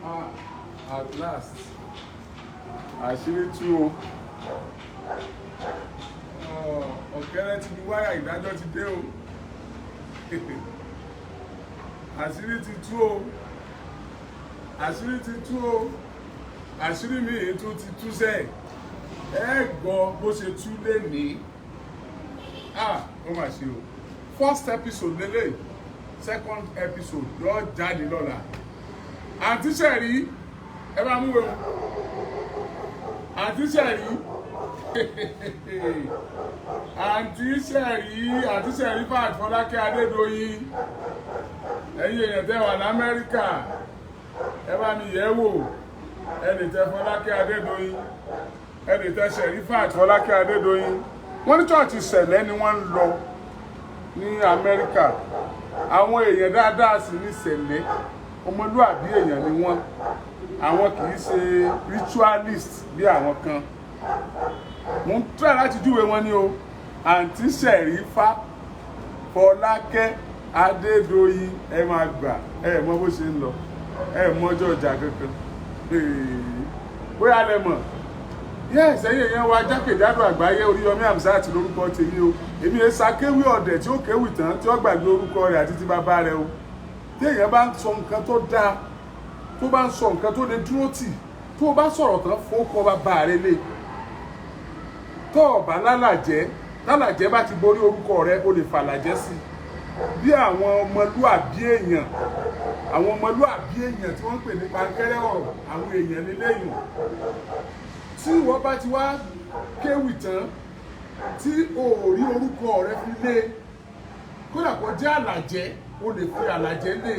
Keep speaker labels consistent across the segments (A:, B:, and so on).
A: At last, àṣírí tú o. Ọ̀kẹ́rẹ́ ti di wáyà ìdájọ́ ti dé o. Àṣírí ti tú o. Àṣírí ti tú o. Àṣírí mi èyí tó ti tú sẹ́ẹ̀. Ẹ gbọ́ bó ṣe tú lénìí. Ó mà ṣe o. First episode lélẹ̀. Second episode yóò jáde lọ́la. Àǹtí Ṣẹ̀rí ẹ bá mú ewu. Àǹtí Ṣẹ̀rí Àǹtí Ṣẹ̀rí Fọlákẹ́ Adédoyin, ẹ̀yin èèyàn tẹ́ wà l'Amẹ́ríkà ẹ bá mi yẹ̀ wò. Ẹ lè tẹ Fọlákẹ́ Adédoyin, ẹ lè tẹ Ṣẹ̀rí Fọlákẹ́ Adédoyin. Wọ́n ní chọ́ọ̀chì Sẹ̀lẹ̀ ni wọ́n ń lọ ní Amẹ́ríkà. Àwọn èèyàn dáadáa sì ní Sẹ̀lẹ̀, ọmọlúàbí èèyàn ni wọ́n. Àwọn kì í ṣe ritualist bí àwọn kan. Mo ń try láti júwe wọn ní o. Àǹtí Ṣẹ̀rí Fọlákẹ́ Adédoyin, ẹ máa gbà, ẹ mọ bó ṣe ń lọ, ẹ mọ ọjọ́ ọjà kankan. Bóyá lẹ mọ̀. Yes, ẹ̀yin èèyàn wa jákèjádò àgbáyé, Oríyọmí Hamzat lórúkọ tèmi o. Èmi ẹ ṣàkéwì ọ̀dẹ̀ tí ó kéwì tán tí ó gbàgbé orúkọ rẹ̀ àti ti bàbá rẹ̀ o. Tí èèyàn bá ń sọ nǹkan tó dáa, tó bá ń sọ nǹkan tó lè dúró tì, tó bá sọ̀rọ̀ tán fowókọ bàbá rẹ̀ lé. Tó ọ̀bá lálàjẹ́ bá ti borí orúkọ rẹ̀, o lè fàlàjẹ́ sí. Bí àwọn ọmọlúàbí èèyàn tí wọ́n ń pè ní pankẹ́rẹ́ ọ̀rọ̀, àwọn èèyàn lélẹ́yìn. Tí ìwọ bá ti wá kéwì tán, tí o ò rí orúkọ rẹ̀ fi lé, kódà kó jẹ́ àlàjẹ́, o lè fi àlàjẹ́ lé.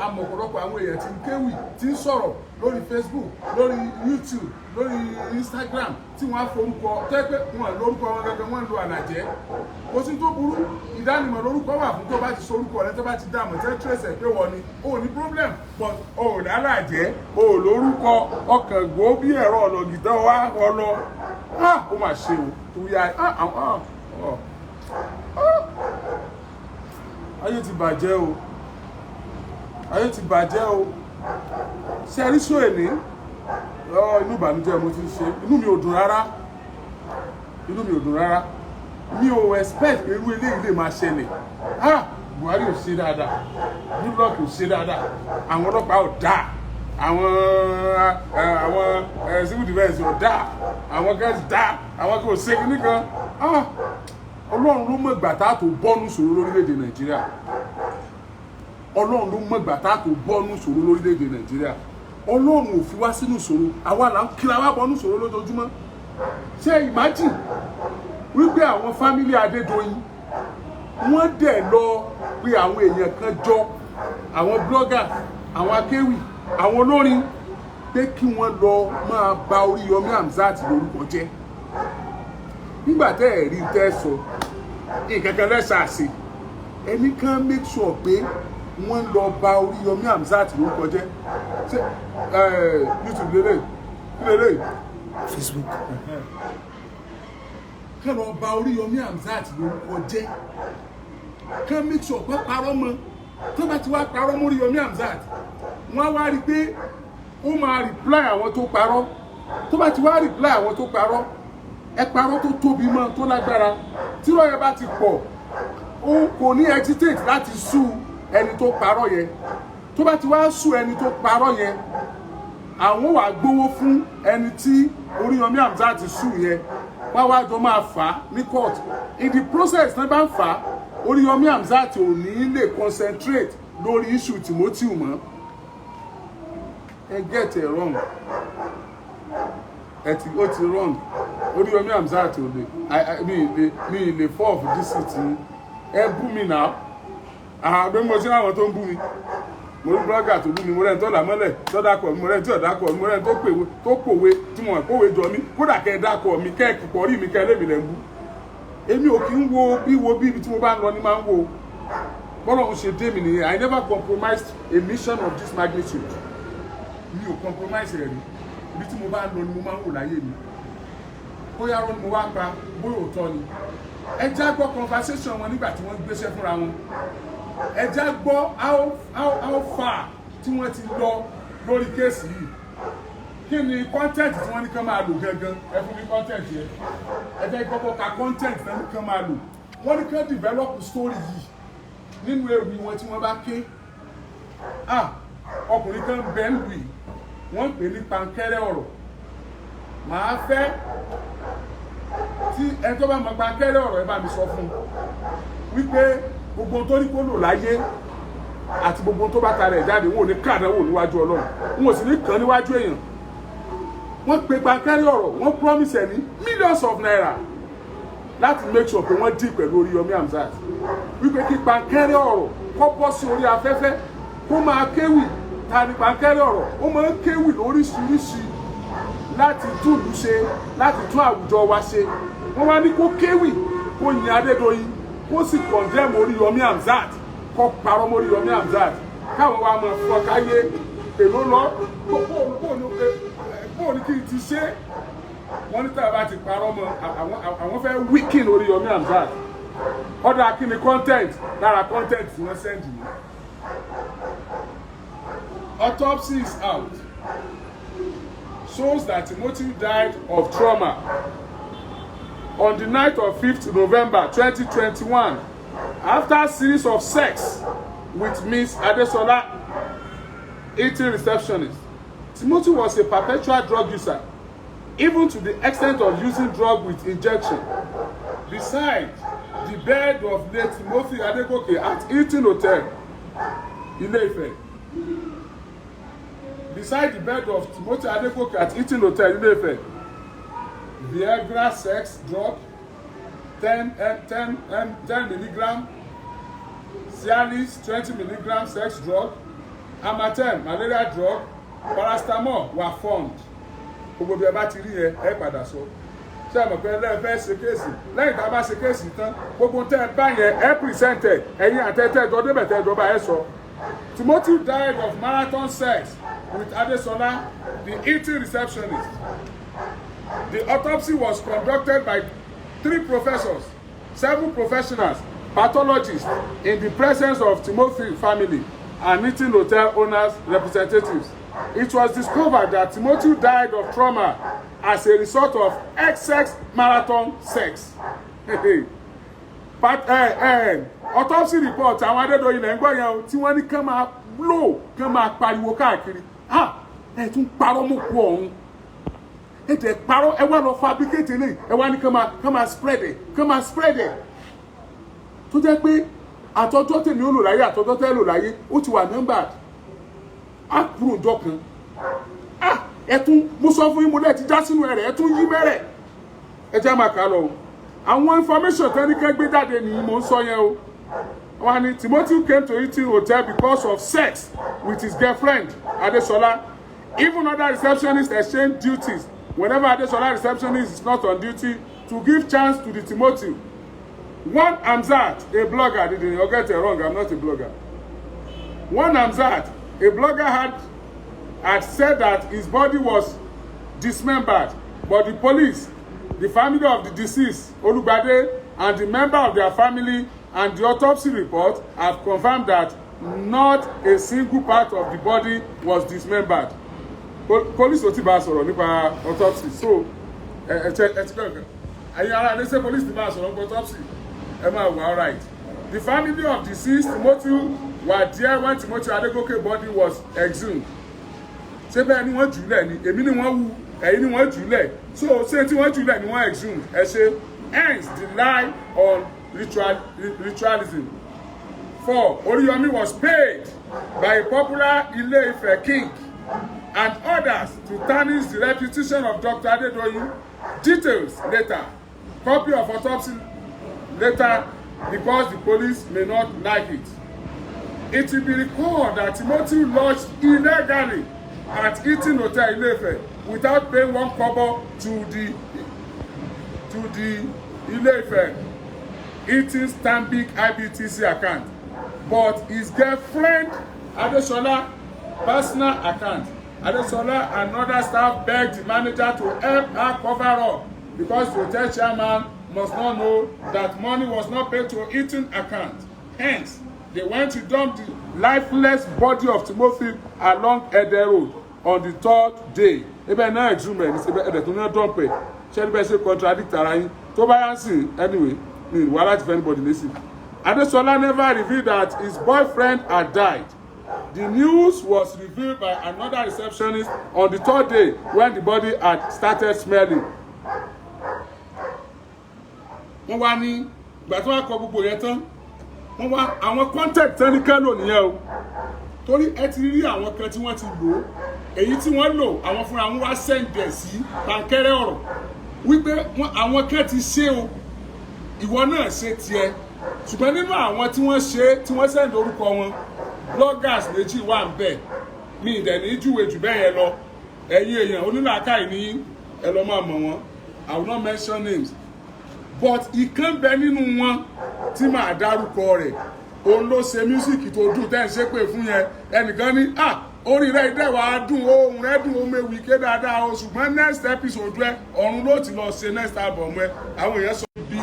A: Àmọ́ ọ̀pọ̀lọpọ̀ àwọn èèyàn tí ń kéwì, tí ń sọ̀rọ̀ lórí Facebook, lórí YouTube, lórí Instagram, tí wọ́n á forúkọ tẹ́pẹ́ wọn lórúkọ wọn gẹ́gẹ́ wọ́n ń lo àlàjẹ́. Kò sí tó burú, ìdánimọ̀ lórúkọ wà fún tó bá ti sorúkọ rẹ, tó bá ti dáàmọ̀ tẹ́ tírẹ̀sẹ̀ pé wọ́n ni, o ní problem. But o ò lálàjẹ́, o ò lórúkọ, ọkàn gbó bí ẹ̀rọ ọlọ́gìtàn wá ọlọ. Ó mà ṣe o, torí ayé ti bàjẹ́ o. Ayé ti bàjẹ́ o. Ṣé rí sọ èní? Inú ìbànújẹ́ mo ti ń ṣe. Inú mi ò dùn rárá. Mi ò expect pé irú eléyìí lè máa ṣẹlẹ̀. Buhari ò ṣe dáadáa. Goodluck ò ṣe dáadáa. Àwọn ọlọ́pàá ò dáa. Àwọn civil defence ò dáa. Àwọn guys dáa. Àwọn kò ṣe kíní kan. Ọlọ́run ló mọ̀ ìgbà tá a tó bọ́nú ṣòro lórílẹ̀‐èdè Nàìjíríà. Ọlọ́run ló mọ̀ ìgbà tá a tó bọ́nú ṣòro lórílẹ̀‐èdè Nàìjíríà. Ọlọ́run ò fi wá sínú ṣòro, àwa là ń kíra wá bọ́nú ṣòro lójoojúmọ́. Ṣé imagine wípé àwọn fámílì Adédoyin wọ́n dẹ̀ lọ pé àwọn èèyàn kan jọ, àwọn blogger, àwọn akéwì, àwọn olórin, pé kí wọ́n lọ máa ba Oríyọmí Hamzat lórúkọ jẹ́. Nígbà tẹ́ ẹ̀ rí tẹ́ sọ ìkankan lẹ́sàásì, ẹni kan make sure pé wọ́n lọ ba Oríyọmí Hamzat lórúkọ jẹ́. Ṣé YouTube lélẹ̀ Facebook kán lọ ba Oríyọmí Hamzat lórúkọ jẹ́, kán make sure pé parọ́ mọ́. Tó bá ti wá parọ́ mọ́ Oríyọmí Hamzat, wọ́n á wá rí pé ó máa reply àwọn tó parọ́. Tó bá ti wá reply àwọn tó parọ́, ẹ parọ́ tó tóbi mọ́, tó lágbára. Tí lọ́yẹ̀ bá ti pọ̀, ó kò ní hesitate láti sue ẹni tó parọ́ yẹn. Tó bá ti wá sue ẹni tó parọ́ yẹn, àwọn wá gbowó fún ẹni tí Oríyọmí Hamzat sue yẹn. Wá wá jọ máa fà á ní court. In the process náà bá ń fà á, Oríyọmí Hamzat ò ní lè concentrate lórí issue Timothy mọ́. Ẹ get it wrong. Ó ti wrong. Oríyọmí Hamzat ò lè mi lè fall of this city. Ẹ bú mi náà. Àbẹ́ mo ṣe àwọn tó ń bú mi. mo rí blogger tó bú mi mo rẹ́ni tó là mọ́lẹ̀ tó dákọ̀ mi mo rẹ́ni tí ò dákọ̀ mi mo rẹ́ni tó pòwe tí mo mọ̀ pòwe jọ mí kódà kẹ́ ẹ dákọ̀ mi kẹ́ ẹ kìpọ̀ rí mi kẹ́ ẹ lémi lẹ́ ń bú èmi ò kí ń wo bí ibi tí mo bá ń lọ ní máa ń wo bọ́lọ̀ ń ṣe dé mi nìyẹn. I never compromised a mission of this magnitude. Mi ò compromise rẹ̀ rí ibi tí mo bá ń lọ ni mo máa ń wò láyé mi bóyá rọ́ ni mo wá pa bóyá òótọ́ ni. Ẹ já gbọ́ conversation wọn nígbà tí wọ́n gbéṣẹ́ fúnra wọn. Ẹ já gbọ́ how far tí wọ́n ti lọ lórí kéèsì yìí. Kí ni content tí wọ́n ní kán máa lò gangan? Ẹ fún mi content yẹn. Ẹ jẹ́ gbọ́gbọ́ ka content tí wọ́n ní kán máa lò. Wọ́n ní kán develop story yìí nínú ewì wọn tí wọ́n bá ké. Ọkùnrin kan bẹ́ẹ̀ lù yìí wọ́n pè ní pankẹ́rẹ́ ọ̀rọ̀. Màá fẹ́ tí ẹ tó bá mọ pankẹ́rẹ́ ọ̀rọ̀ ẹ bá mi sọ fún un wípé gbogbo tó ní kó lò láyé àti gbogbo tó bá ta rẹ̀ jáde wọn ò ní kàdánwò níwájú Ọlọ́run wọn ò sì ní kàn níwájú èèyàn. Wọ́n pe pankẹ́rẹ́ ọ̀rọ̀ wọ́n promise ẹ̀ ní millions of naira láti make sure pé wọ́n dì pẹ̀lú Oríyọmí Hamzat wípé kí pankẹ́rẹ́ ọ̀rọ̀ kó bọ́ sí orí afẹ́fẹ́ kó máa kéwì. Ta ni pankẹ́rẹ́ ọ̀rọ̀? Ó máa ń kéwì lóríṣiríṣi láti tún ìlú ṣe láti tún àwùjọ wa ṣe. Wọ́n wá ní kó kéwì kó yin Adédoyin kó sì condemn Oríyọmí Hamzat kó parọ́ mọ́ Oríyọmí Hamzat káwọn wa máa fọ káyé èló lọ bóò ní kí n ti ṣe. Wọ́n ní tá a bá ti parọ́ mọ́ àwọn fẹ́ weaken Oríyọmí Hamzat. Ọ̀dà kí ni content lára content tí wọ́n send me. Autopsy is out. Shows that Timothy died of trauma on the night of 5th November 2021 after a series of sex with Miss Adesola, eating receptionist. Timothy was a perpetual drug user, even to the extent of using drug with injection. Besides the bed of late Timothy Adegoke at Hilton Hotel, Ile-Ife. Beside the bed of Timothy Adegoke at Hilton Hotel, Ile-Ife, Viagra sex drug, 10 milligram, Cialis 20 milligram sex drug, Amatem malaria drug, paracetamol were found. Gbogbo bí ẹ bá ti rí ẹ padà sọ. Ṣé ẹ mọ̀ pé lẹ́ẹ̀fẹ́ ṣe kéèsì lẹ́yìn tá a bá ṣe kéèsì tán gbogbo tẹ́ ẹ bá yẹn ẹ pìrìsẹ́ǹtẹ̀ ẹ̀yin àtẹ́tẹ́ ẹ̀jọ́ débẹ̀tẹ́ ìjọba ẹ sọ. Timothy died of marathon sex with Adesola, the eating receptionist. The autopsy was conducted by 3 professors, 7 professionals, pathologists in the presence of Timothy's family and Hilton Hotel owners' representatives. It was discovered that Timothy died of trauma as a result of excess marathon sex. Autopsy report àwọn Adédoyin lẹ́ ń gbọ́ yẹn o tí wọ́n ní kán máa blow kán máa pariwo káàkiri. Ẹ tún parọ́ mọ́ kú ọ̀hún. Ẹ tẹ̀ parọ́ ẹ wá lọ fabricate lẹ́yìn ẹ wá ní kán máa spread it. Tó jẹ́ pé àtọ́jọ́ tèmi ó lò láyé àtọ́jọ́ tẹ́ lò láyé ó ti wà numbered. Á kúrò ọjọ́ kan. Ẹ tún mo sọ fún yín mo lẹ́ẹ̀ ti já sínú ẹ̀rẹ̀ ẹ tún yí mẹ́rẹ̀. Ẹ jẹ́ máa kà á lọ o. Àwọn information tẹ́nikẹ́ gbé jáde ni mo ń sọ yẹn o. Wọ́n ní Timothy came to Hilton Hotel because of sex with his girlfriend Adesola. Even other receptionists exchange duties whenever Adesola receptionist is not on duty to give chance to the Timothy. One Hamzat, a blogger, didn't you get it wrong? I'm not a blogger. One Hamzat, a blogger had said that his body was dismembered, but the police, the family of the deceased, Olugbade, and the member of their family and the autopsy report have confirmed that not a single part of the body was dismembered. Police ò tí bá sọ̀rọ̀ nípa autopsy. So, they say police ti bá sọ̀rọ̀ nípa autopsy. All right. The family of deceased Timothy were there when Timothy Adegoke body was exhumed. Ṣé bẹ́ẹ̀ ni wọ́n jùlẹ̀ ni èmi ni wọ́n wú ẹ̀yin ni wọ́n jùlẹ̀. So ṣé tí wọ́n jùlẹ̀ ni wọ́n exhumed. Ẹ ṣe hence the lie on ritualism. 4. Oriyomi was paid by a popular Ile-Ife king and others to tarnish the reputation of Dr. Adedoyin. Details later. Copy of autopsy later because the police may not like it. It will be recalled that Timothy lodged illegally at Hilton Hotel Ile-Ife without paying 1 kobo to the Ile-Ife Hilton Stanbic IBTC account, but his girlfriend Adesola personal account. Adesola and other staff begged the manager to help her cover up because the hotel chairman must not know that money was not paid to Hilton account. Hence, they went to dump the lifeless body of Timothy along Ede Road on the 3rd day. Ebe na exhume ni se be Ede to na dump e. Ṣé be ṣe contradict ara yín. Tó bá yan sin anyway, me wala if anybody listen. Adesola never revealed that his boyfriend had died. The news was revealed by another receptionist on the 3rd day when the body had started smelling. Wọ́n wá ní ìgbà tí wọ́n kọ gbogbo yẹn tán. Wọ́n wá àwọn contact tán ní Kano nìyẹn o. Torí ẹ ti rí àwọn kan tí wọ́n ti lò. Èyí tí wọ́n lò àwọn fúnra wọn wá send ẹ̀ sí pankẹ́rẹ́ ọ̀rọ̀. Wípé àwọn kan ti ṣe o. Ìwọ náà ṣe tiẹ̀. Ṣùgbọ́n nínú àwọn tí wọ́n ṣe tí wọ́n send orúkọ wọn, bloggers méjì wà ńbẹ̀. Mi ìdẹ̀ ní júwe jù bẹ́ẹ̀ yẹn lọ. Ẹ̀yin èèyàn onílàákàyè ní ẹ lọ máa mọ̀ wọ́n. I will not mention names. But ìkan bẹ nínú wọn tí màá dárúkọ rẹ̀. Òun ló ṣe music tó dùn tẹ́ ń ṣépè fún yẹn. Ẹnìkan ní orí rẹ̀ ìdẹ́wà dùn ohun rẹ̀ dùn omi ewì ké dáadáa o ṣùgbọ́n next episode rẹ̀ ọ̀run ló ti lọ ṣe next album rẹ̀ àwọn èèyàn sọ bí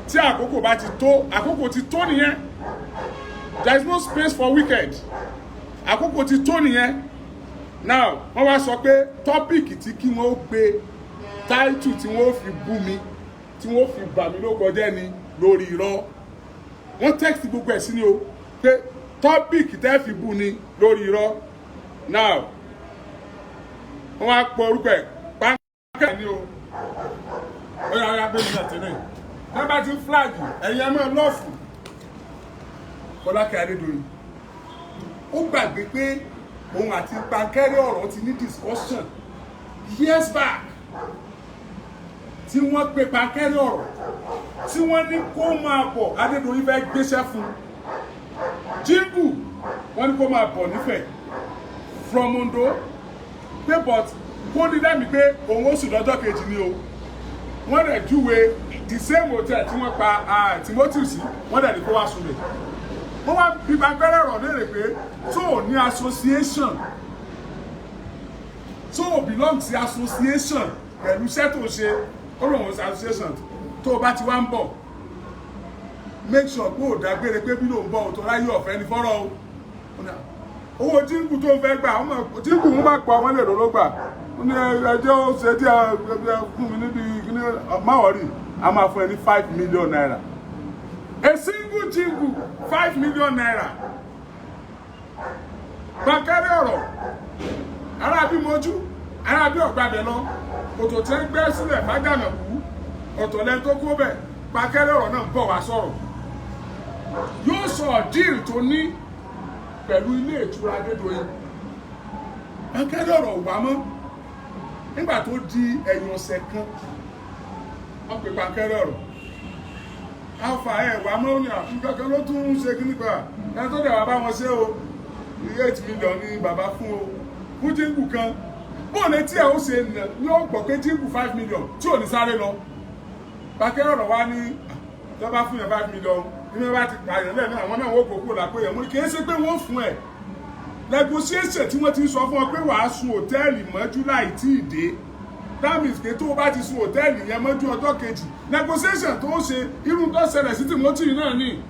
A: tí àkókò bá ti tó àkókò ti tó nìyẹn. There is no space for wicked. Àkókò ti tó nìyẹn. Now wọ́n wá sọ pé tọ́pìkì tí kí wọ́n pe táìtù tí wọ́n fi bú mi tí wọ́n fi bà mí lórúkọ jẹ́ ni lórí irọ́. Wọ́n text gbogbo ẹ̀ sí ni o pé tọ́pìkì tẹ́ fi bú ni lórí irọ́. Now wọ́n wá pọ̀ orúkọ ẹ̀ pàǹkà ni o. Ó yà á bẹ́ẹ̀ ní àtẹ̀lẹ́. Wọ́n bá ti flag ẹ̀yin ẹ̀ máa lọ́ọ̀fù. Fọlákẹ́ Adédoyin ó gbàgbé pé òun àti pankẹ́rẹ́ ọ̀rọ̀ ti ní discussion years back tí wọ́n pe pankẹ́rẹ́ ọ̀rọ̀ tí wọ́n ní kó máa bọ̀ Adédoyin fẹ́ gbéṣẹ́ fún jíngù wọ́n ní kó máa bọ̀ nífẹ̀ẹ́ from Ondo pé but kó ní dẹ́mi pé òun ó sùn lọ́jọ́ kejì ni o wọ́n dẹ̀ júwe the same hotel tí wọ́n pa Timothy sí wọ́n dẹ̀ ní kó wá sunlẹ̀. Wọ́n wá bí pankẹ́rẹ́ ọ̀rọ̀ léèrè pé tó ní association tó belong sí association pẹ̀lú iṣẹ́ tó ṣe ó lòun sí association tó bá ti wá ń bọ̀ make sure pé ò dágbére pé bí ló ń bọ̀ ò tó ráyè ọ̀fẹ́ ní fọ́rọ̀ o owó jíǹkù tó ń fẹ́ gbà jíǹkù wọn bá pa ọmọ lè lọ́lọ́ gbà ó ní ẹjọ́ ó ṣe díẹ̀ fún mi níbi máwọ̀rì a máa fún ẹ ní 5 million naira. A single jingle, 5 million naira. Pankẹ́rẹ́ ọ̀rọ̀, ará bí mojú, ará bí ọ̀gbàbẹ̀ lọ, òtò tí ń gbé sílẹ̀ mágànà kú, ọ̀tọ̀ lẹ́n tó kó bẹ̀, pankẹ́rẹ́ ọ̀rọ̀ náà bọ̀ wá sọ̀rọ̀. Yóò sọ díìl tó ní pẹ̀lú ilé ìtura Adédoyin. Pankẹ́rẹ́ ọ̀rọ̀ wà mọ́. Nígbà tó di ẹ̀yìn ọ̀sẹ̀ kan, wọ́n pe pankẹ́rẹ́ ọ̀rọ̀. Alfa wà mọ́ ní àfikẹ́kẹ́ ló tún ń ṣe kí nípa ẹni tó dẹ̀wà bá wọn ṣe o 8 million ní bàbá fún o fún jíǹkù kan bóòlẹ̀ tí ẹ̀ ó ṣe ní ó gbọ́ pé jíǹkù 5 million tí ò ní sáré lọ Pankẹ́rẹ́ ọ̀rọ̀ wá ní tó bá fún yẹn 5 million ní wọ́n bá ti pààyàn lẹ́nu àwọn náà wọ́n kókó làpé yẹn mú kì í ṣe pé wọ́n fún ẹ̀ negotiation tí wọ́n ti sọ fún ọ pé wàá sun hòtẹ́ẹ̀lì mọ́jú láì tí ì dé that means pé tó o bá ti sun hòtẹ́ẹ̀lì yẹn mọ́jú ọjọ́ kejì negotiation tó ń ṣe irú tó ṣẹlẹ̀ sí Timothy náà ni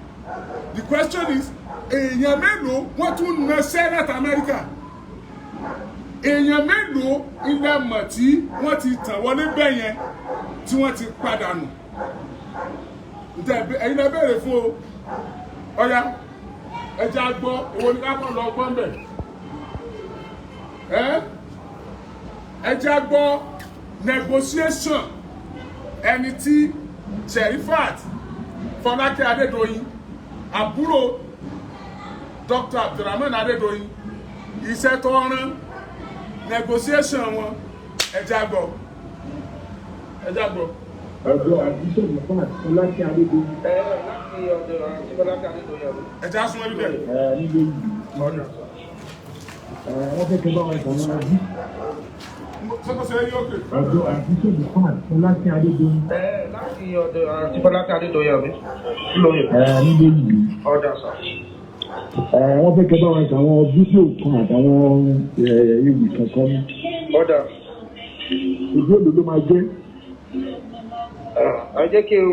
A: the question is èèyàn mélòó wọ́n tún na Senate America èèyàn mélòó ilẹ̀ mọ̀ tí wọ́n ti tàn wọlé bẹ́ẹ̀ yẹn tí wọ́n ti padà nù ẹ̀yin lẹ béèrè fún o ọ̀ya ẹja gbọ́ èwo ni ká kọ́ lọ gbọ́n bẹ̀ ẹja gbọ́ negotiation ẹni tí Sherifat Fọlákẹ́ Adédoyin àbúrò Dr. Abdulrahman Adédoyin iṣẹ́ tó rán negotiation wọn ẹja gbọ́.
B: ọ̀dọ̀ àdìsọ́nù fún àtìfọlákẹ́ adédọ́yìn.
C: láti ọ̀dọ̀ àtìfọlákẹ́ adédọ́yìn.
A: ẹ já sún ẹbí bẹ́ẹ̀.
B: nílé yìí wọ́n fẹ́ kẹ́ bá wọn sọ̀rọ̀ ọdún.
A: sọ́kọ̀sẹ̀ yóò kè.
B: ọ̀dọ̀ àdìsọ́nù fún àtìfọlákẹ́ adédọ́yìn.
C: láti ọ̀dọ̀ àtìfọlákẹ́ adédọ́yìn.
B: nílé yìí.
C: ọ̀dà sà.
B: wọ́n fẹ́ kẹ́ bá wọn sọ̀rọ̀ fídíò kan àtàwọn ewì kankan ní.
C: ọ̀dà.
B: ìdí òdò ló máa jẹ́.
C: ẹ jẹ́ kí n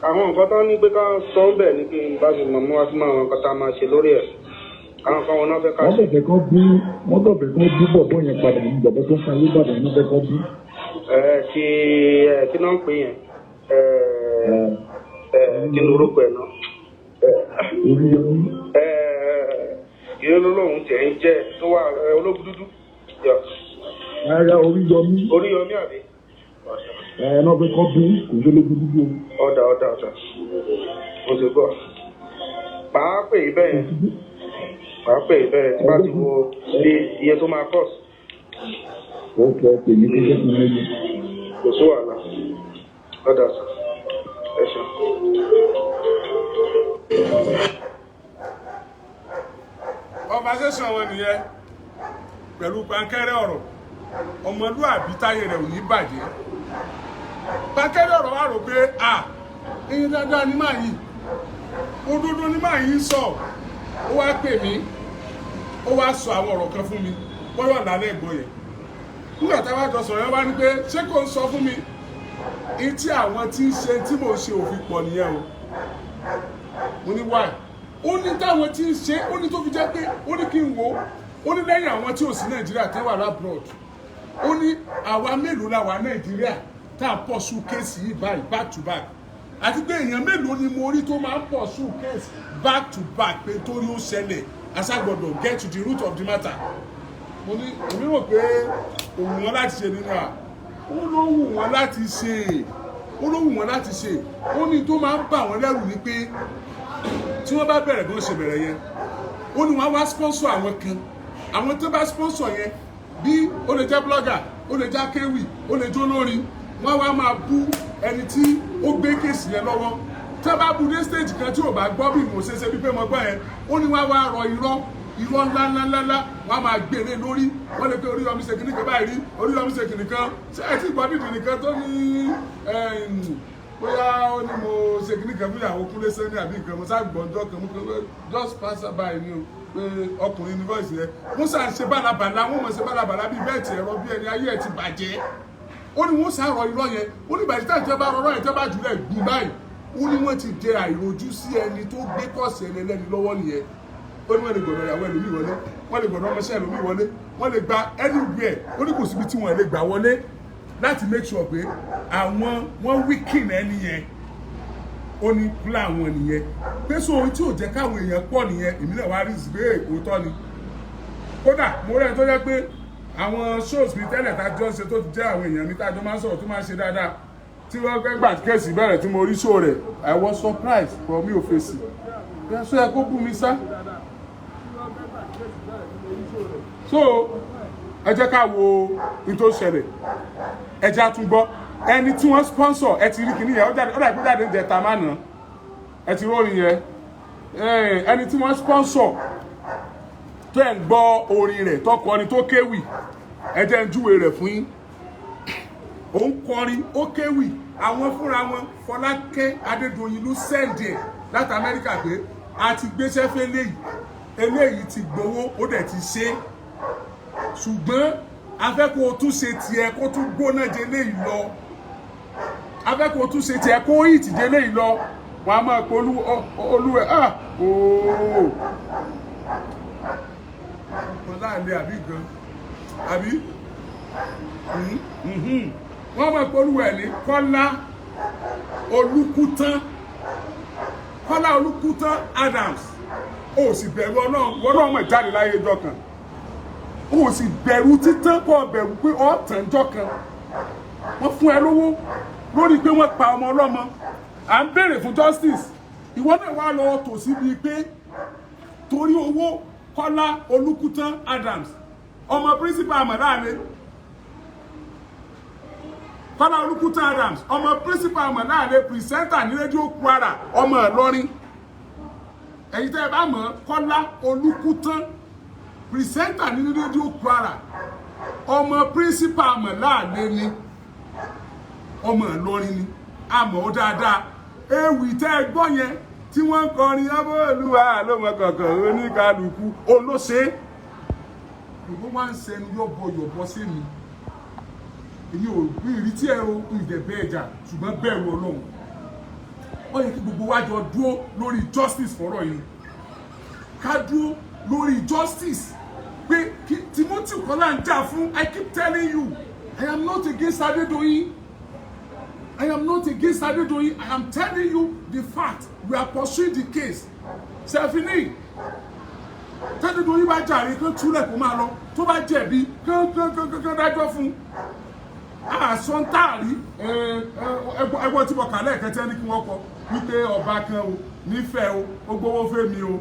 C: àwọn nǹkan tó ní pé ká sọ ń bẹ̀ ni kí n bá fi mọ̀ mú wá sí àwọn nǹkan tá a máa ṣe lórí ẹ̀ àwọn kan wọn náà fẹ́ ká ṣe.
B: wọ́n bẹ̀bẹ̀ kan bí bọ̀bọ̀ yẹn padà ní bọ̀bọ̀ tó ń fa Ìbàdàn náà fẹ́ kan bí.
C: kí náà ń pè yẹn kí ni orúkọ ẹ̀ náà.
B: Oríyọmí.
C: ìrẹ́lọ́lọ́hún tiẹ̀ ń jẹ́ tó wà ológun dúdú.
B: ara Oríyọmí
C: àbí.
B: náà fẹ́ kan bí kò tó lójú dúdú.
C: ọ̀dà mo ti gbọ́. pàá pè é bẹ́ẹ̀ tí bá ti wo iye tó máa kọ́ọ̀sì.
B: ó kẹ́ pè mí kí sẹ́kùn méjì.
C: kò sí wàhálà ọ̀dà sà ẹ ṣeun.
A: conversation wọn nìyẹn pẹ̀lú pankẹ́rẹ́ ọ̀rọ̀ ọmọlúàbí táyé rẹ̀ ò ní bàjẹ́ pankẹ́rẹ́ ọ̀rọ̀ wà rò pé ẹyin dáadáa ní màá yìí òdodo ní màá yìí sọ ó wá pè mí ó wá sọ àwọn ọ̀rọ̀ kan fún mi bọ́yọ̀ lálẹ́ ẹ̀gbọ́n yẹn nígbà táwa jọ sọ̀rọ̀ yẹn wá ní pé ṣé kò ń sọ fún mi ní tí àwọn tí ń ṣe tí mò ń ṣe òfin pọ̀ nìyẹn o mo ní wáyé ó ní táwọn tí ń ṣe ó ní tó fi jẹ́ pé ó ní kí n wò ó ní lẹ́yìn àwọn tí ò sí Nàìjíríà tẹ́ wà labroad ó ní àwa mélòó la wà Nàìjíríà tá à ń pọ̀ sùn kéèsì yìí báyìí back to back àti pé èèyàn mélòó ni mo rí tó máa ń pọ̀ sùn kéèsì back to back pé torí ó ṣẹlẹ̀ aṣágbọ́dọ̀ get to the root of the matter mo ní èmi rò pé òun wọn láti ṣe nínú à ó ló wù wọn láti ṣe ó ní tó máa ń bà wọ́n lẹ́rù ni pé tí wọ́n bá bẹ̀rẹ̀ bí wọ́n ṣe bẹ̀rẹ̀ yẹn ó ní wọ́n wá sponsor àwọn kan àwọn tó bá sponsor yẹn bí ó lè jẹ́ blogger ó lè jẹ́ akéwì ó lè jó lórin wọ́n wá máa bú ẹni tí ó gbé kéèsì yẹn lọ́wọ́ tí wọ́n bá bu dé stage kan tí ò bá gbọ́ bí mo ṣe ṣe bí pé mo gbọ́ yẹn ó ní wọ́n wá rọ irọ́ ńláńláńlá wọ́n á máa gbèrè lórí wọ́n lè pé Oríyọmí ṣe kìnnìkan báyìí rí Oríyọmí ṣe kìnnìkan ṣe ẹ ti gbọ́ dídì nìkan tó ní bóyá ó ní mo ṣe kìnnìkan fún ìyàwó Kúnlé Sẹ́ni àbí nǹkan mo sá gbọ́njọ́ kan mo kàn pé just pass by ni o pé ọkùnrin ní voice yẹn wọ́n sá ṣe bálabàlá wọ́n mọ̀ ṣe bálabàlá bíi bẹ́ẹ̀ tí ẹ̀rọ bí ẹni ayé ẹ̀ ti bàjẹ́ ó ní wọ́n sàrọ̀ irọ́ yẹn ó ní ìbàjẹ́ táwọn ìjọba rọrọ́ yẹn tẹ́bà jùlẹ̀ gbùn báyìí ó ní wọ́n ti jẹ àìrojú sí ẹni tó gbé kọ́ọ̀sì ẹni ẹlẹ́ni lọ́wọ́ nìyẹn ó ní wọ́n lè gbọ́dọ̀ ìyàwó ẹlòmíì wọlé wọ́n lè gbọ́dọ̀ ọmọọṣẹ́ ẹlòmíì wọlé wọ́n lè gba anywhere ó ní kò síbi tí wọ́n lè gbà wọlé láti make sure pé àwọn wọ́n weaken ẹni yẹn ó ní plan wọn nìyẹn pé so ohun tí ò jẹ́ káwọn èèyàn pọ̀ nìyẹn èmi náà wá rí ìsìgbé òótọ́ ni kódà mo rẹ́ tó jẹ́ pé àwọn shows mi tẹ́lẹ̀ tá a jọ ń ṣe tó ti jẹ́ àwọn èèyàn mi tá a jọ máa ń sọ̀rọ̀ tó máa ń ṣe dáadáa tí wọ́n fẹ́ gbà kéèsì bẹ̀rẹ̀ tí mo rí show rẹ̀ I was surprised for mi ò fèsì bẹ́ẹ̀ sọ yẹ kó bú mi sá. So ẹ jẹ́ ká wo ní tó ṣẹlẹ̀ ẹ jẹ́ àtúngbọ́ ẹni tí wọ́n sponsor ẹ ti rí kìíní yẹn ó dàbí jáde ń jẹta mánà ẹ ti rórin yẹn ẹni tí wọ́n sponsor tó ẹ̀ ń gbọ́ orin rẹ̀ tó kọrin tó kéwì ẹ jẹ́ ń júwe rẹ̀ fún yín ó ń kọrin ó kéwì àwọn fúnra wọn Fọlákẹ́ Adédoyin ló sẹ́ǹdì ẹ̀ láti Amẹ́ríkà pé a ti gbéṣẹ́ fẹ́ eléyìí ti gbowó ó dẹ̀ ti ṣe ṣùgbọ́n afẹ́kọ̀ọ́ tún ṣe tiẹ̀ kó tún gbóná jẹ léyìí lọ afẹ́kọ̀ọ́ tún ṣe tiẹ̀ kó hìtì jẹ léyìí lọ wọn a máa pe olúwẹ̀ ooo láàlẹ́ àbí gan àbí wọ́n máa pe olúwẹ̀ ní Kọ́lá Olúkútán Adams ó sì bẹ̀rù Ọlọ́run wọ́n náà mọ̀ jáde láyé ọjọ́ kan ó sì bẹ̀rù títán kọ́ bẹ̀rù pé ọ̀tànjọ́ kan wọ́n fún ẹ lówó lórí pé wọ́n pa ọmọ ọlọ́mọ à ń béèrè fún justice ìwọ náà wá lọ tò síbi pé torí owó Kọ́lá Olúkútán Adams ọmọ principal àmàdáàlẹ́ Kọ́lá Olúkútán Adams ọmọ principal ọmọ láàrin presenter ní rédíò Kwara ọmọ Ìlọrin ẹ̀yin tẹ́ ẹ bá mọ̀ Kọ́lá Olúkútán presenter ní rédíò Kwara ọmọ principal ọmọ láàrin ni ọmọ Ìlọrin ni àmọ́ ó dáadáa ewì tẹ́ ẹ gbọ́ yẹn tí wọ́n ń kọrin ọmọ Olúwa ló mọ kọ̀ọ̀kan oníkálukú olóṣè gbogbo wa ń sẹnu yọ̀bọ̀ sí mi èmi ò bí ìrítí ẹ o ìdẹ̀bẹ̀ ẹja ṣùgbọ́n bẹ̀rù Ọlọ́run ó yẹ kí gbogbo wa jọ dúró lórí justice fọ́rọ̀ yìí ká dúró lórí justice pé Timothy Kọ́lá ń jà fún. I keep telling you I am not against Adedoyin. I am not against Adedoyin. I am telling you the fact. We are pursuing the case. Sefini Adedoyin bá jàre kán túlẹ̀ kó máa lọ tó bá jẹ̀bi kán dájọ́ fún àsọ̀ntàrí ẹgbọ́n tí mo kà lẹ́ẹ̀kẹ́tẹ́ ní kí wọ́n kọ wípé ọba kan o nífẹ̀ẹ́ o ó gbowó fẹ́ mi o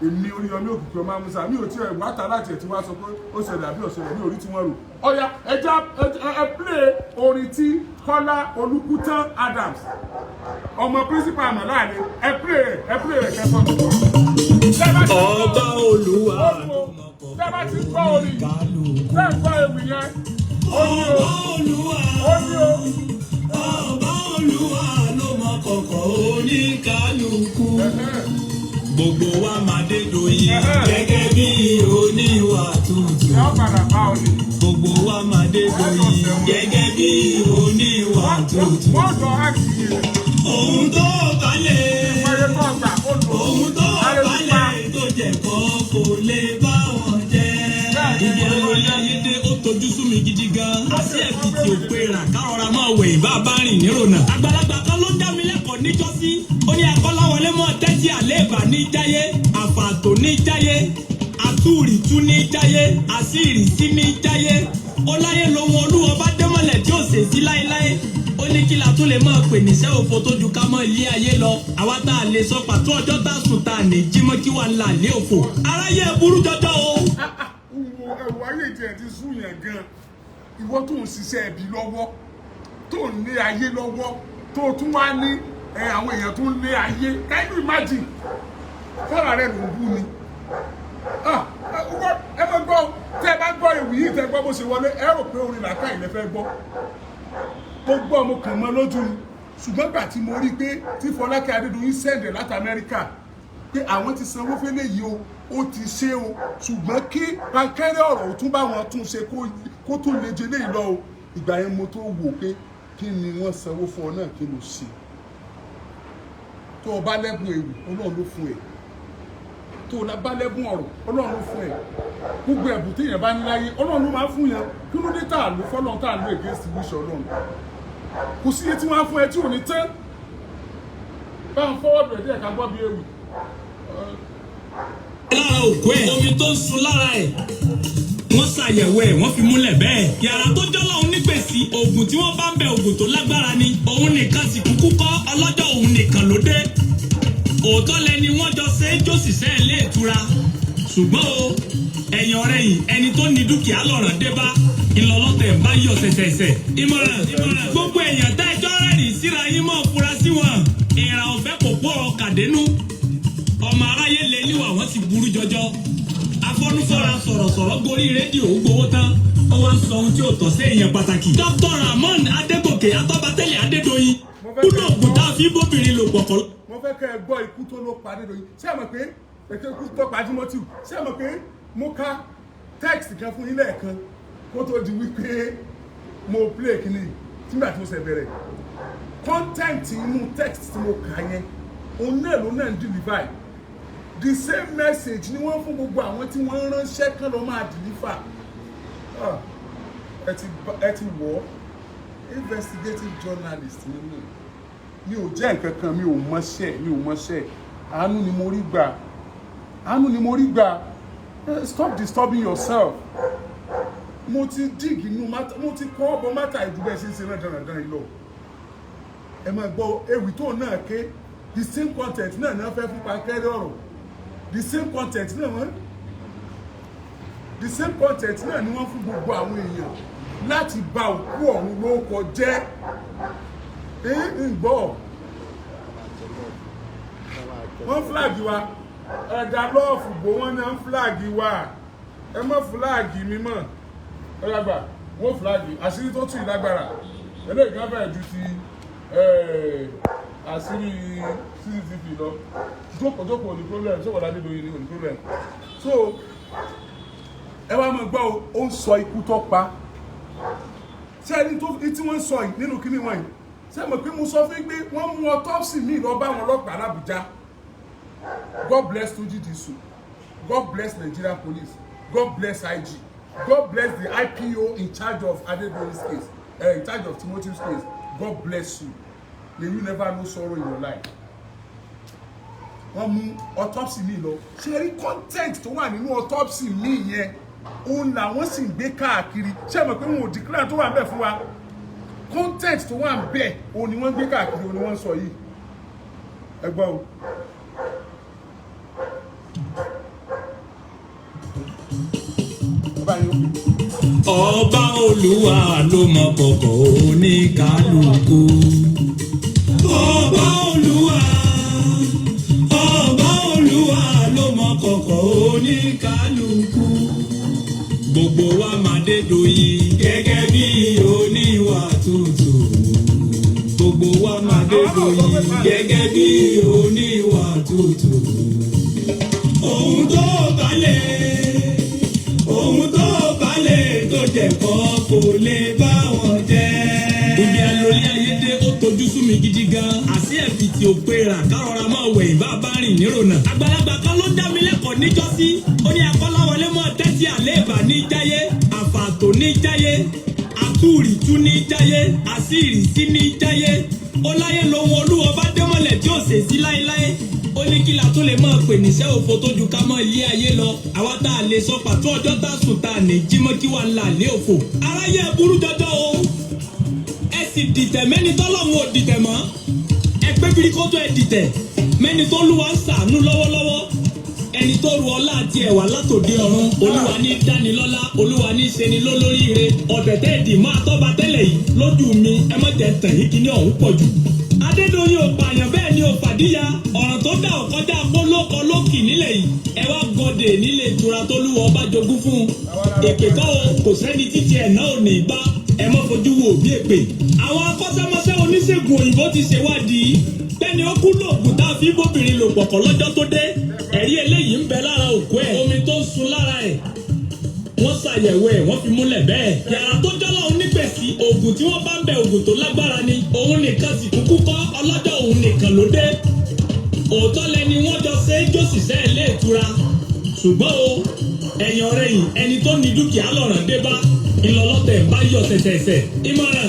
A: èmi Oríyọmí Òkìkí ọmọ Musa mi ò tí ẹ̀ wáta láti ẹ̀ tí wọ́n sọ pé ó ṣẹlẹ̀ àbí ọ̀ṣẹlẹ̀ ní orí tí wọ́n rò ọ̀ya ẹja ẹ play orin tí Kọ́lá Olúkútán Adams ọmọ principal àmọ́ láàrin ẹ play rẹ̀ kẹ́kọ̀ọ́
D: ọba Olúwa
A: tẹ́bá ti gbọ́ orin tẹ́ gbọ́ ewì yẹn
D: ọba Olúwa ló mọ kọ̀kọ̀ oníkálukú gbogbo wa máa d'Adédoyin gẹ́gẹ́ bí oníwà tútù gbogbo wa máa d'Adédoyin gẹ́gẹ́ bí oníwà tútù ohun tó balẹ̀ tó jẹ́ kọ́ kò lè bá wọn jẹ́ ìdí àwọn ayédè ó tojú sú mi gidi gan àti ẹ̀bí tí ò pé rà kárọ̀ra máa wẹ̀ ìbá bá rìn nírònà. àgbàlagbà kan ló dá mi lẹ́kọ̀ọ́ níjọ́sí ó ní Akọ́láwọlé mọ́ tẹ́tí àléébà ní jáyé àfààtò ní jáyé àtúrìtú ní jáyé àsíìrìsí ní jáyé ó láyé lohun Olúwa bá dẹ́mọ̀lẹ̀ tí ó ṣèṣí láéláé ó ní kí la tún lè máa pè níṣẹ́ òfò tó ju ká mọ́ ilé ayé lọ àwa tá a lè sọ pàtó ọjọ́ tá a sùn tá a ní jímọ́ kí wà ńlá ní òfò aráyé burú jọjọ o.
A: ẹ̀wọ̀ ayé ìjẹ́ ti sún yẹn gan ìwọ tó ń ṣiṣẹ́ ẹbí lọ́wọ́ tó ń lé ayé lọ́wọ́ tó tún wá ní àwọn èèyàn tó ń lé ayé can you imagine fọ́nà rẹ̀ ló ń bú ni ẹ mọ gbọ́ tẹ́ ẹ bá gbọ́ ìwì yìí tẹ́ gbọ́ bó ṣe wọlé ẹ rò pé orin làákà ilẹ̀ fẹ́ gbọ́ mo gbọ́ mo kàn mọ́ lójú ni ṣùgbọ́n gbà tí mo rí pé tí Fọlákẹ́ Adédoyin sẹ́ndẹ̀ láti Amẹ́ríkà pé àwọn ti sanwó fẹ́lẹ́ yìí o ó ti ṣe o ṣùgbọ́n kí pankẹ́rẹ́ ọ̀rọ̀ ò tún bá wọn tún ṣe kó tún lè jẹ léyìí lọ o ìgbà yẹn mo tó wò pé kí ni wọ́n sanwó fún ọ náà kí ló ṣe tó o bá lẹ́bùn ewì Ọlọ́run ló fún ẹ tó o bá lẹ́bùn ọ̀rọ̀ Ọlọ́run ló fún ẹ gbogbo ẹ̀bùn téèyàn bá ní láyé Ọlọ́run ló máa fún yẹn kí ló dé tá a lò fọ́lọ́run tá a lò against wíṣọ Ọlọ́run kò sí iye tí wọ́n á fún ẹ tí ò ní tán bá ń fọwọ́ bẹ̀rẹ̀ díẹ̀ ká gbọ́ bí ewì.
D: lára òkú ẹ̀ omi tó ń sun lára ẹ̀ wọ́n ṣàyẹ̀wò ẹ̀ wọ́n fi múlẹ̀ bẹ́ẹ̀. yàrá tó jọ́lọ́ òun nígbèsí oògùn tí wọ́n bá ń bẹ oògùn tó lágbára ni òun nìkan sì kúkú kọ́ ọlọ́jọ́ òun nìkan ló dé. òótọ́ lẹni wọ́n jọ ṣe é jòsìṣẹ́ ilé ìtura ṣùgbọ́n o ẹ̀yìn ọ̀rẹ́ yìí ẹni tó ní dúkìá lọ́ràn dé bá ìlọlọ́tẹ̀ bá yọ ṣẹ̀ṣẹ̀ṣẹ̀. ìmọ̀ràn gbogbo èèyàn tá ẹjọ́ rẹ̀ síra yín mọ́ fura sí wọn ìrà ọ̀fẹ́ kò pọ̀ kàdénú ọmọ aráyé lè níwà wọ́n sì burú jọjọ afọ́nufọ́ra sọ̀rọ̀sọ̀rọ̀ gorí rédíò gbowó tán ó wá ń sọ ohun tí ó tọ́ sí èèyàn pàtàkì. Dr. Ramon Adégòkè Atọ́bátẹ́lẹ̀ Adédoyin kúlò ògùn tá a fi bóbìnrin lò pọ̀ kọ́.
A: mo fẹ́ kẹ́ ẹ gbọ́ ikú tó ló pa Adédoyin ṣé ẹ mọ̀ pé ètò ikú tó pa Timothy ṣé ẹ mọ̀ pé mo ka text kan fún ilé ẹ̀kan kó tó di wípé mo play kìíní nígbà tí mo ṣe bẹ̀rẹ̀ content inú text tí mo kà yẹn òun náà ló náà ń deliver the same message ni wọ́n fún gbogbo àwọn tí wọ́n ránṣẹ́ kán lọ máa deliver ẹ ti wọ́ investigative journalist nínú mi ò jẹ́ nǹkan kan mi ò mọṣẹ́ àánú ni mo rí gbà stop disturbing yourself mo ti dig inú mata mo ti kọ́ ọ̀bọ mata ìdúgbẹ́ ṣe ń ṣe náà dandan yìí lọ ẹ máa gbọ́ ewì tó náà ké the same content náà náà fẹ́ fún pankẹ́rẹ́ ọ̀rọ̀ the same content náà ni wọ́n fún gbogbo àwọn èèyàn láti ba òkú ọ̀run lórúkọ jẹ́ ń gbọ́ wọ́n flag wa ẹ̀dá lọ́ọ̀fù bò wọ́n náà flag wa ẹ mọ́ flag mi mọ́ ọ̀yàgbà wọ́n flag àṣírí tó tún ìlágbára eléyìí kan fẹ́ẹ̀ ju ti àṣírí CCTV lọ jókòó ní problem ṣé wọ́n ládé lóyún ní problem so ẹ wá mọ̀ gbọ́ ó ń sọ ikú tó pa ṣé ẹni tí wọ́n sọ yìí nínú kíní wọn yìí ṣé mọ̀ pé mo sọ fún pé wọ́n mú autopsy mi lọ bá wọn ọlọ́pàá l'Àbújá. God bless Tunji Disu. God bless Nigeria Police. God bless IG. God bless the IPO in charge of Adedoyi's case, in charge of Timothy's case. God bless you. May you never know sorrow in your life. Wọ́n mú autopsy mi lọ. Ṣé rí content tó wà nínú autopsy mi yẹn? Òun làwọn sì ń gbé káàkiri. Ṣé mọ̀ pé wọn ò declare tó wà ń bẹ̀ fún wa? Content tó wà ń bẹ̀ òun ni wọ́n gbé káàkiri, òun ni wọ́n sọ yìí. Ẹ gbọ́ o.
D: Ọba Olúwa ló mọ kọ̀kọ̀ oníkálukú. Ọba Olúwa ló mọ kọ̀kọ̀ oníkálukú. Gbogbo wa máa d'Adédoyin gẹ́gẹ́ bí oníwà tútù. Gbogbo wa máa d'Adédoyin gẹ́gẹ́ bí oníwà tútù. Ohun tó balẹ̀ tó jẹ̀kọ́ kò lè bá wọn jẹ́. Ibi alórí ayédè ó tojú sú mi gidi gan. Àṣé ẹ̀fìtì òpera kárọ̀ra máa wẹ̀ ìbá bá rìn nírònà. Àgbàlagbà kan ló dá mi lẹ́kọ̀ọ́ níjọ́sí. Ó ní akọ́láwọlé mọ́ tẹ́tí àléébà ní jáyé. Àfààtò ní jáyé. Àtúrìtú ní jáyé. Àṣírìsí ní jáyé. Ó láyé lohun olúwa bá démọ̀lẹ̀ tí ó ṣèṣí láéláé. Ó ní kí la tó lè máa pè níṣẹ́ òfo tó ju ká mọ́ ilé ayé lọ. Àwa tá a lè sọ pàtó ọjọ́ tá a sùn tá a ní jímọ́ kí wà ń là lé òfò. Aráyé burú jọjọ o. Ẹ sì dìtẹ̀ mẹ́ni tọ́lọ́run ò dìtẹ̀ mọ́. Ẹ pé bírí kó tó ẹ dìtẹ̀. Mẹ́ni tó lúwa ń ṣàánú lọ́wọ́lọ́wọ́. Ẹni tó ru ọlá àti ẹ̀wà látòdì ọ̀run. Olúwa ní dánilọ́lá, Olúwa ní ṣeni lólóríire. Ọ̀dẹ̀ tẹ́ ìdì máa tọ́ba tẹ́lẹ̀ yìí lójú mi. Ẹ má jẹ́ tàn yín kíní ọ̀hún pọ̀ jù. Adédoyin ò pààyàn bẹ́ẹ̀ ni ò fàdíyà. Ọ̀ràn tó dà ọ́ kọjá pólókọ lókì nílẹ̀ yìí. Ẹ wá gọdè nílé ìtura tó lúwọ bá jogún fún un. Èpè kọ́ o, kò sẹ́ni títí ẹ̀ náà ò ní bá. Ẹ má fojú wo bí èpè. Àwọn akọ́ṣẹ́mọṣẹ́ oníṣègùn òyìnbó ti ṣèwádìí. Bẹ́ẹ̀ni ó kú lóògùn tá a fi bóbìnrin lò pọ̀ kọ́ lọ́jọ́ tó dé. Ẹ̀rí eléyìí ń bẹ lára òkú ẹ̀. Omi tó ń sun lára ẹ̀. Wọ́n ṣàyẹ̀wò ẹ̀, wọ́n fi múlẹ̀ bẹ́ẹ̀. Yàrá tó jọ́lọ́ onígbèsì, oògùn tí wọ́n bá ń bẹ oògùn tó lágbára ni. Òun nìkan sì kúkú kọ́, ọlọ́jọ́ òun nìkan ló dé. Òótọ́ lẹni wọ́n jọ ṣe é jòṣìṣẹ́ ilé ìtura. Ṣùgbọ́n o, ẹ̀yìn ọ̀rẹ́ yìí, ẹni tó ní dúkìá lọ̀ràn dé bá. Ìlọlọ́tẹ̀ bá yọ ṣẹ̀ṣẹ̀ṣẹ̀. Ìmọ̀ràn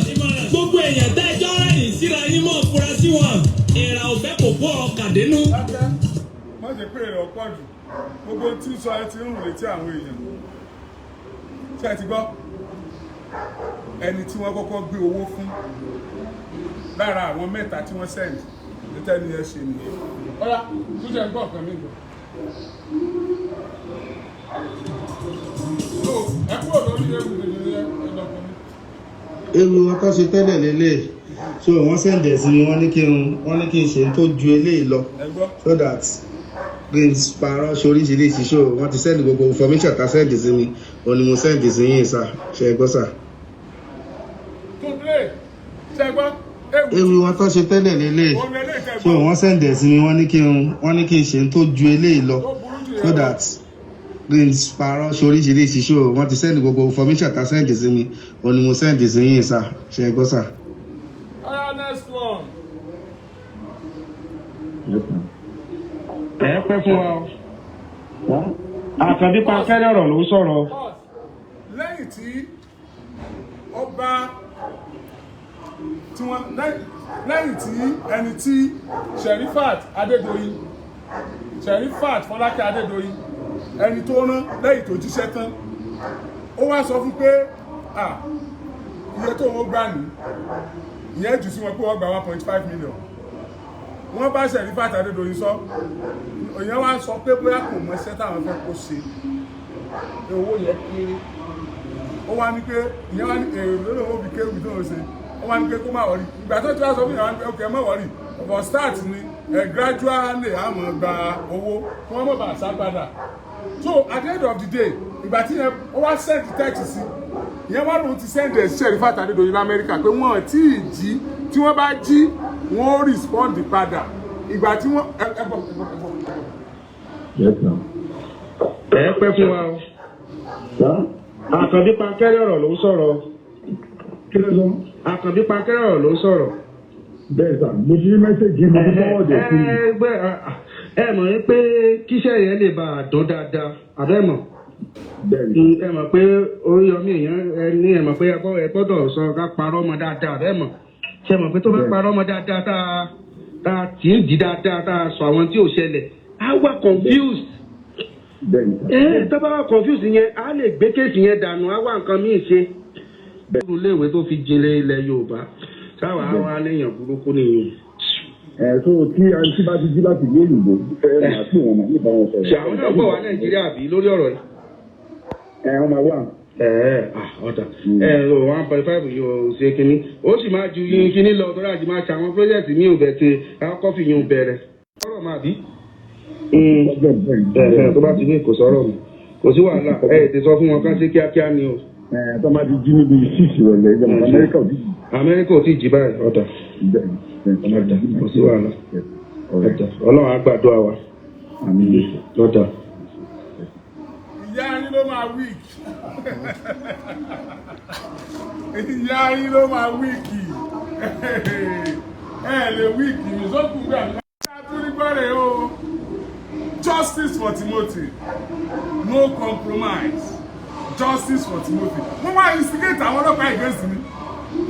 D: gbogbo èèyàn tẹ́jọ́ rẹ̀yìn síra yín mọ́ fura sí wọn. Ìrà òfẹ́ kò kó ọkà dénú.
A: Má jẹ́ pé èrè ọ̀pọ̀ jù. Gbogbo tí sọ ẹ ti ń rùn létí àwọn èèyàn. Ṣé ẹ ti gbọ́? Ẹni tí wọ́n kọ́kọ́ gbé owó fún lára àwọn mẹ́ta tí wọ́n send létẹ́ ni ẹ ṣe nìyẹn. Ọ̀yá, tó jẹ́ gbọ́ ọ̀kan mi gbọ́. Ẹ kúrò lórí ẹrù ẹlọ́kùnrin.
E: Ewu wọn tó ṣe tẹ́lẹ̀ lélẹ̀ so wọ́n sẹ̀ǹdẹ̀ sí mi wọ́n ní kí n ṣe tó ju eléyìí lọ so that greens parọ́ ṣoríṣiríṣi so wọ́n ti sẹ́ndì gbogbo information ta sẹ́ndì sí mi òun ni mo sẹ́ndì sí yín sà ṣe gbọ́ sà. Ewu wọn tó ṣe tẹ́lẹ̀ lélẹ̀ so wọ́n sẹ̀ǹdẹ̀ sí mi wọ́n ní kí n ṣe tó ju eléyìí lọ so that greens parọ́ ṣoríṣiríṣi so wọ́n ti sẹ́ndì gbogbo information ta sẹ́ndì sí mi òun ni mo sẹ́ndì sí yín sà ṣe gbọ́ sà.
A: Next one.
F: Ẹ pẹ́ fún wa o. Àkàndé Pankẹ́rẹ́ ọ̀rọ̀ ló sọ̀rọ̀.
A: Lẹ́yìn tí ọba tí wọ́n lẹ́yìn tí ẹni tí Sherifat Adédoyin Sherifat Fọlákẹ́ Adédoyin ẹni tó rán lẹ́yìn tó jíṣẹ́ tán ó wá sọ fún pé iye tó wọ́n gbà ní ìyẹn jù sí wọn pé wọ́n gba 1.5 million wọ́n bá Sherifat Adédoyin sọ ìyẹn wá sọ pé bóyá kò mọ iṣẹ́ táwọn fẹ́ kó ṣe owó yẹn kéré ó wá ní pé ìyẹn wá ní èrò lórí òbí kéwì tó ń ṣe ó wá ní pé kó má wọrí ìgbà tó ti wá sọ fún ìyàwó pé okay má wọrí for start ni gradually àmọ́ gba owó kí wọ́n mọ̀ bá sá padà so at the end of the day ìgbà tí yẹn ó wá send text sí ìyẹn wá lóun ti send ẹ̀ Sherifat Adédoyin lamẹ́ríkà pé wọ́n tí ì jí tí wọ́n bá jí wọ́n ó respond padà ìgbà tí wọ́n
F: ẹ pẹ́ fún wa o. Àkànbí Pankẹ́rẹ́ ọ̀rọ̀ ló ń sọ̀rọ̀.
B: Kí ló sọ?
F: Àkànbí Pankẹ́rẹ́ ọ̀rọ̀ ló ń sọ̀rọ̀.
B: Bẹ́ẹ̀ sà, mo ti rí mẹ́sẹ̀gì mi tó fọwọ́ dẹ̀ sí mi.
F: Ẹ mọ̀ ní pé kíṣẹ́ yẹn lè bá a dán dáadáa, àbẹ́ mọ̀.
B: Bẹ́ẹ̀ni.
F: Ẹ mọ̀ pé Oríyọmí èèyàn ní ẹ mọ̀ pé ẹ gbọ́dọ̀ sọ ká parọ́ ọmọ dáadáa, àbẹ́ mọ̀. Ṣé mọ̀ pé tó bá parọ́ ọmọ dáadáa tá a tì í jí dáadáa tá a sọ àwọn tí ò ṣẹlẹ̀, á wà confused. Tó bá wà confused yẹn á lè gbé kéèsì yẹn dànù á wà nǹkan míì ṣe. Bẹ́ẹ̀ni iléèwé tó fi jinlẹ̀ ilẹ̀ Yorùbá sáwà á wà léèyàn burúkú nìyẹn.
B: So tí àǹtí bá ti jí láti gbé òyìnbó máa pè wọn nípa wọn sọ̀rọ̀.
F: Ṣé àwọn náà bọ̀ wá Nàìjíríà bí lórí ọ̀rọ̀ yìí?
B: Wọ́n máa wà.
F: Ọ̀dà 1.5 yóò ṣe kínní ó sì máa ju yín kínní lọ tó dájú máa ṣe àwọn pírọ́jẹ̀tì mi ò bẹ̀ ṣe àwọn kọ́fì yóò bẹ̀rẹ̀. Ọ̀rọ̀ máa bí. Tó bá ti ní kò sọ̀rọ̀ mi kò sí wàhálà ti sọ fún wọn kán ṣe kíákíá ni o.
B: Tó máa ti jí níbi 6 ìrọ̀lẹ́ ìjọba Amẹ́ríkà ò tí jí.
F: Amẹ́ríkà ò tí jí báyìí ọ̀dà. Kò sí wàhálà Ọlọ́run á gbàdúrà wa lọ́dà.
A: ìyá yín ló máa weak ìyá yín ló máa weak lè weak mi sókùn gbà mí. Atúrígbọ́rẹ̀ o justice for Timothy no compromise justice for Timothy wọ́n wá instigate àwọn ọlọ́pàá against mi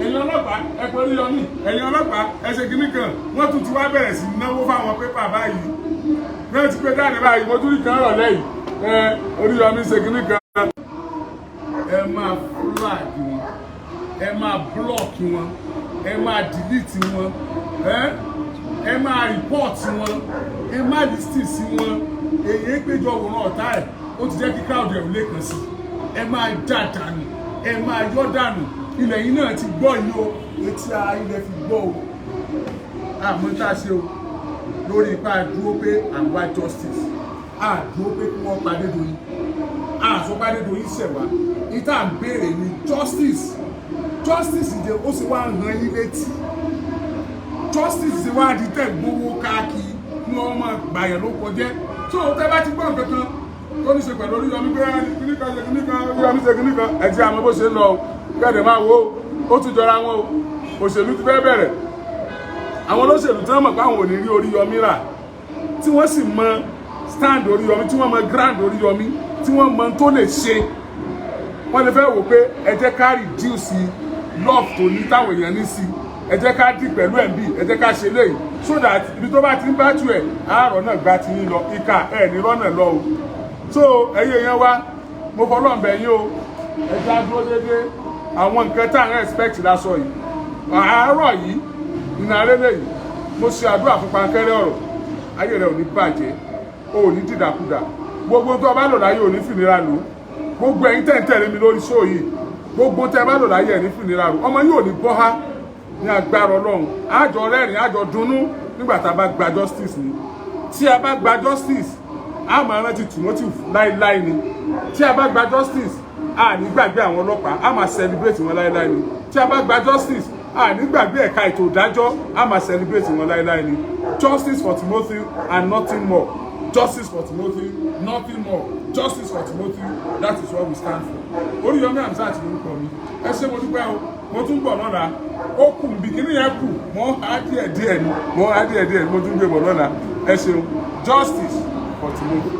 A: ẹ̀yin ọlọ́pàá ẹ pé Oríyọmí ẹ̀yin ọlọ́pàá ẹ ṣe kìíní kan wọ́n tún ti wá bẹ̀rẹ̀ sí náwó fáwọn pépà báyìí wọ́n ti pé dáadé báyìí mo tún rí kan rọ̀ lẹ́yìn Oríyọmí ṣe kìíní kan ẹ máa flag wọn ẹ máa block wọn ẹ máa delete wọn ẹ máa report wọn ẹ máa listen sí wọn èyí péjọ òwòrán ọ̀tá ẹ̀ ó ti jẹ́ kí crowd ẹ̀ ò lè kàn sí ẹ máa já dànù ẹ máa yọ dànù ilẹ̀ yìí náà ti gbọ́ yìí o etí ilẹ̀ fi gbọ́ o àmọ́ tá a ṣe o lórí ipá dúró pé àwa justice dúró pé kí wọ́n padé doyin sọ padé doyin ṣẹ̀wá ìta ń béèrè ní justice ìdè ó sì wá ń han yín létí justice ti wá di tẹ̀ gbowó káàkiri kí wọ́n máa gbàyàn ló kọjẹ́ tó tẹ́ bá ti gbọ́ nǹkan kan tó ní ṣe pẹ̀lú Oríyọmí pé kíníkan Oríyọmí ṣe kíníkan ẹ ti àmọ́ bó ṣe ń lọ o kẹ́ẹ̀dẹ̀ máa wo ó tún jọra wọn o òṣèlú ti fẹ́ bẹ̀rẹ̀ àwọn olóṣèlú tí wọ́n mọ̀ pé àwọn ò ní rí Oríyọmí rà tí wọ́n sì mọ stand Oríyọmí tí wọ́n mọ grand Oríyọmí tí wọ́n mọ tó lè ṣe wọ́n lè fẹ́ wò pé ẹ jẹ́ ká reduce love tó ní táwọn èèyàn ní sí ẹ jẹ́ ká dì pẹ̀lú ẹ̀ ń bì ẹ jẹ́ ká ṣe léyìí so that ibi tó bá ti ń bá tu ẹ̀ àárọ̀ náà gba ti yín lọ ìka ẹ̀ ní rọ́nà lọ o so ẹ̀yin èèyàn wa mo fọlọ́ọ̀bẹ̀ yín o ẹ já dúró déédéé àwọn nǹkan tá à ń expect lásọ yìí àárọ̀ yìí ìnárẹ́lẹ̀ yìí mo ṣe àdúrà fún Pankẹ́rẹ́ ọ̀rọ̀ ayé rẹ̀ ò ní bàjẹ́ o ò ní dìdàkudà gbogbo tó o bá lò láyé ò ní fìnira lò gbogbo ẹ̀yin tẹ̀ ń tẹ̀lé mi lórí show yìí gbogbo tẹ́ ẹ bá lò láyé ẹ̀ ní fìnira lò ọmọ yìí ò ní bọ́ há ní agbára Ọlọ́run àjọ rẹ́rìn àjọ dunnú nígbà tá a bá gba justice ni tí a bá gba justice a máa rántí Timothy láíláí ni tí a bá gba justice a ní gbàgbé àwọn ọlọ́pàá a máa celebrate wọn láíláí ni tí a bá gba justice a ní gbàgbé ẹ̀ka ètò ìdájọ́ a máa celebrate wọn láíláí ni justice for Timothy and nothing more justice for Timothy nothing more justice for Timothy that is what we stand for. Oríyọmí Hamzat lórúkọ mi ẹ ṣé mo dúpẹ́ o mo tún bọ̀ lọ́la ó kù bí kíní yẹn kù mo há díẹ̀ díẹ̀ ni mo tún gbé bọ̀ lọ́la ẹ ṣeun justice for Timothy.